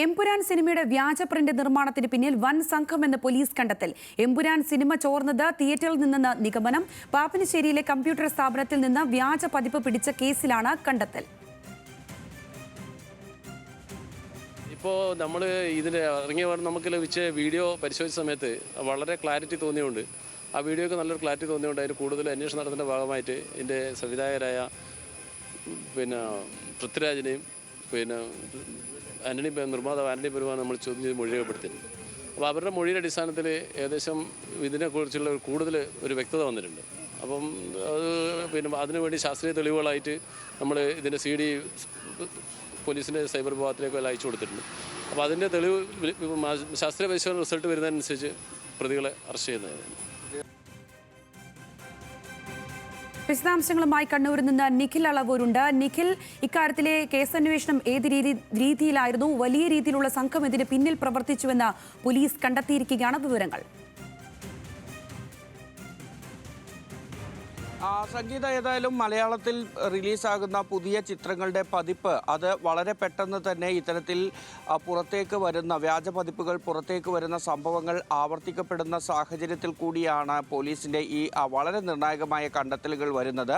എമ്പുരാൻ സിനിമയുടെ വ്യാജ പ്രിന്റ് നിർമ്മാണത്തിന് പിന്നിൽ വൻ സംഘമെന്ന് പോലീസ് കണ്ടെത്തൽ. എമ്പുരാൻ സിനിമ ചോർന്നത് തിയേറ്ററിൽ നിന്നെന്ന് നിഗമനം. പാപ്പിനിശ്ശേരിയിലെ കമ്പ്യൂട്ടർ സ്ഥാപനത്തിൽ നിന്ന് വ്യാജ പതിപ്പ് പിടിച്ച കേസിലാണ് കണ്ടെത്തൽ. ഇപ്പോൾ നമ്മൾ ഇതിന് ഇറങ്ങിയ നമുക്ക് ലഭിച്ച വീഡിയോ പരിശോധിച്ച സമയത്ത് വളരെ ക്ലാരിറ്റി തോന്നിയുണ്ട്. ആ വീഡിയോയ്ക്ക് നല്ലൊരു ക്ലാരിറ്റി തോന്നിയുണ്ട്. അതിന് കൂടുതൽ അന്വേഷണം നടത്തുന്ന ഭാഗമായിട്ട് ഇതിൻ്റെ സംവിധായകരായ പൃഥ്വിരാജിനെയും നിർമ്മാതാവ് ആന്റണി പെരുമാൻ നമ്മൾ ചോദ്യം ചെയ്ത് മൊഴി രേഖപ്പെടുത്തിയിട്ടുണ്ട്. അപ്പോൾ അവരുടെ മൊഴിയുടെ അടിസ്ഥാനത്തിൽ ഏകദേശം ഇതിനെക്കുറിച്ചുള്ള കൂടുതൽ ഒരു വ്യക്തത വന്നിട്ടുണ്ട്. അപ്പം അത് അതിനുവേണ്ടി ശാസ്ത്രീയ തെളിവുകളായിട്ട് നമ്മൾ ഇതിൻ്റെ CD പോലീസിൻ്റെ സൈബർ വിഭാഗത്തിലേക്ക് അയച്ചു കൊടുത്തിട്ടുണ്ട്. അപ്പോൾ അതിൻ്റെ തെളിവ് ശാസ്ത്രീയ പരിശോധന റിസൾട്ട് വരുന്നതനുസരിച്ച് പ്രതികളെ അറസ്റ്റ് ചെയ്യുന്നതായിരുന്നു. വിശദാംശങ്ങളുമായി കണ്ണൂരിൽ നിന്ന് നിഖിൽ അളവൂരുണ്ട്. നിഖിൽ, ഇക്കാര്യത്തിലെ കേസന്വേഷണം ഏത് രീതിയിലായിരുന്നു? വലിയ രീതിയിലുള്ള സംഘം ഇതിന് പിന്നിൽ പ്രവർത്തിച്ചുവെന്ന് പോലീസ് കണ്ടെത്തിയിരിക്കുകയാണ്. വിവരങ്ങൾ. സംഗീത, ഏതായാലും മലയാളത്തിൽ റിലീസാകുന്ന പുതിയ ചിത്രങ്ങളുടെ പതിപ്പ് അത് വളരെ പെട്ടെന്ന് തന്നെ ഇത്തരത്തിൽ പുറത്തേക്ക് വരുന്ന വ്യാജ പതിപ്പുകൾ പുറത്തേക്ക് വരുന്ന സംഭവങ്ങൾ ആവർത്തിക്കപ്പെടുന്ന സാഹചര്യത്തിൽ കൂടിയാണ് പോലീസിൻ്റെ ഈ വളരെ നിർണായകമായ കണ്ടെത്തലുകൾ വരുന്നത്.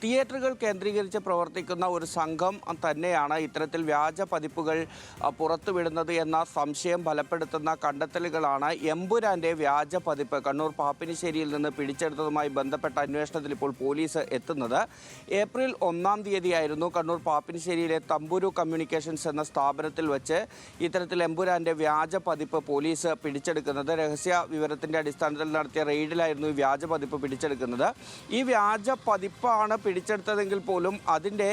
തിയേറ്ററുകൾ കേന്ദ്രീകരിച്ച് പ്രവർത്തിക്കുന്ന ഒരു സംഘം തന്നെയാണ് ഇത്തരത്തിൽ വ്യാജ പതിപ്പുകൾ പുറത്തുവിടുന്നത് എന്ന സംശയം ബലപ്പെടുത്തുന്ന കണ്ടെത്തലുകളാണ് എമ്പുരാൻ്റെ വ്യാജ പതിപ്പ് കണ്ണൂർ പാപ്പിനിശ്ശേരിയിൽ നിന്ന് പിടിച്ചെടുത്തതുമായി ബന്ധപ്പെട്ട അന്വേഷണത്തിൽ ഇപ്പോൾ പോലീസ് എത്തുന്നത്. ഏപ്രിൽ 1-ാം തീയതിയായിരുന്നു കണ്ണൂർ പാപ്പിനിശ്ശേരിയിലെ തമ്പുരു കമ്മ്യൂണിക്കേഷൻസ് എന്ന സ്ഥാപനത്തിൽ വെച്ച് ഇത്തരത്തിൽ എമ്പുരാൻ്റെ വ്യാജ പതിപ്പ് പോലീസ് പിടിച്ചെടുക്കുന്നത്. രഹസ്യ വിവരത്തിൻ്റെ അടിസ്ഥാനത്തിൽ നടത്തിയ റെയ്ഡിലായിരുന്നു ഈ വ്യാജ പതിപ്പ് പിടിച്ചെടുക്കുന്നത്. ഈ വ്യാജ പതിപ്പാണ് പിടിച്ചെടുത്തതെങ്കിൽ പോലും അതിൻ്റെ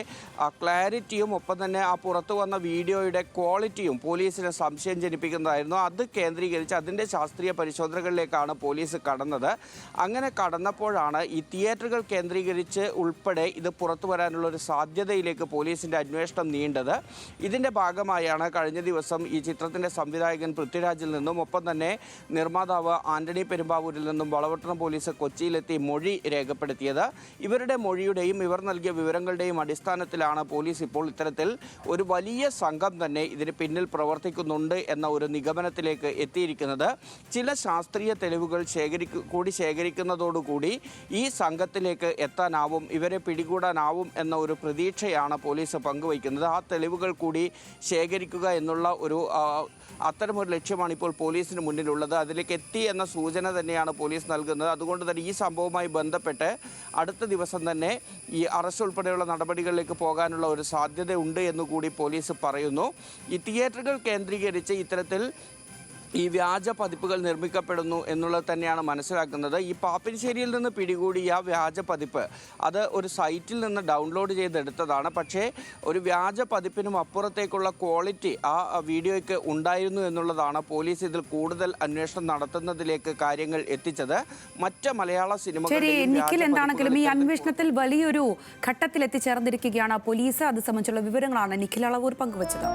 ക്ലാരിറ്റിയും ഒപ്പം തന്നെ ആ പുറത്തു വന്ന വീഡിയോയുടെ ക്വാളിറ്റിയും പോലീസിനെ സംശയം ജനിപ്പിക്കുന്നതായിരുന്നു. അത് കേന്ദ്രീകരിച്ച് അതിൻ്റെ ശാസ്ത്രീയ പരിശോധനകളിലേക്കാണ് പോലീസ് കടന്നത്. അങ്ങനെ കടന്നപ്പോഴാണ് ഈ തിയേറ്ററുകൾ കേന്ദ്രീകരിച്ച് ഉൾപ്പെടെ ഇത് പുറത്തു വരാനുള്ള ഒരു സാധ്യതയിലേക്ക് പോലീസിൻ്റെ അന്വേഷണം നീണ്ടത്. ഇതിൻ്റെ ഭാഗമായാണ് കഴിഞ്ഞ ദിവസം ഈ ചിത്രത്തിൻ്റെ സംവിധായകൻ പൃഥ്വിരാജിൽ നിന്നും ഒപ്പം തന്നെ നിർമ്മാതാവ് ആന്റണി പെരുമ്പാവൂരിൽ നിന്നും വളപട്ടണം പോലീസ് കൊച്ചിയിലെത്തി മൊഴി രേഖപ്പെടുത്തിയത്. ഇവരുടെ മൊഴിയുടെയും ഇവർ നൽകിയ വിവരങ്ങളുടെയും അടിസ്ഥാനത്തിലാണ് പോലീസ് ഇപ്പോൾ ഇത്തരത്തിൽ ഒരു വലിയ സംഘം തന്നെ ഇതിന് പിന്നിൽ പ്രവർത്തിക്കുന്നുണ്ട് എന്ന ഒരു നിഗമനത്തിലേക്ക് എത്തിയിരിക്കുന്നത്. ചില ശാസ്ത്രീയ തെളിവുകൾ ശേഖരിക്കുന്നതോടുകൂടി ഈ സംഘത്തിലേക്ക് എത്താനാവും, ഇവരെ പിടികൂടാനാവും എന്ന ഒരു പ്രതീക്ഷയാണ് പോലീസ് പങ്കുവയ്ക്കുന്നത്. ആ തെളിവുകൾ കൂടി ശേഖരിക്കുക എന്നുള്ള അത്തരമൊരു ലക്ഷ്യമാണ് ഇപ്പോൾ പോലീസിന് മുന്നിലുള്ളത്. അതിലേക്ക് എത്തി എന്ന സൂചന തന്നെയാണ് പോലീസ് നൽകുന്നത്. അതുകൊണ്ട് തന്നെ ഈ സംഭവവുമായി ബന്ധപ്പെട്ട് അടുത്ത ദിവസം തന്നെ ഈ അറസ്റ്റ് ഉൾപ്പെടെയുള്ള നടപടികളിലേക്ക് പോകാനുള്ള ഒരു സാധ്യതയുണ്ട് എന്നുകൂടി പോലീസ് പറയുന്നു. ഈ തിയേറ്ററുകൾ കേന്ദ്രീകരിച്ച് ഇത്തരത്തിൽ ഈ വ്യാജ പതിപ്പുകൾ നിർമ്മിക്കപ്പെടുന്നു എന്നുള്ളത് തന്നെയാണ് മനസ്സിലാക്കുന്നത്. ഈ പാപ്പിനിശ്ശേരിയിൽ നിന്ന് പിടികൂടിയ വ്യാജ പതിപ്പ് അത് ഒരു സൈറ്റിൽ നിന്ന് ഡൗൺലോഡ് ചെയ്തെടുത്തതാണ്. പക്ഷേ ഒരു വ്യാജ പതിപ്പിനും അപ്പുറത്തേക്കുള്ള ക്വാളിറ്റി ആ വീഡിയോയ്ക്ക് ഉണ്ടായിരുന്നു എന്നുള്ളതാണ് പോലീസ് ഇതിൽ കൂടുതൽ അന്വേഷണം നടത്തുന്നതിലേക്ക് കാര്യങ്ങൾ എത്തിച്ചത്. മറ്റ് മലയാള സിനിമകളിൽ എന്താണെങ്കിലും ഈ അന്വേഷണത്തിൽ വലിയൊരു ഘട്ടത്തിൽ എത്തിച്ചേർന്നിരിക്കുകയാണ് പോലീസ്. അത് സംബന്ധിച്ചുള്ള വിവരങ്ങളാണ് നിഖിൽ അളവൂർ പങ്കുവച്ചത്.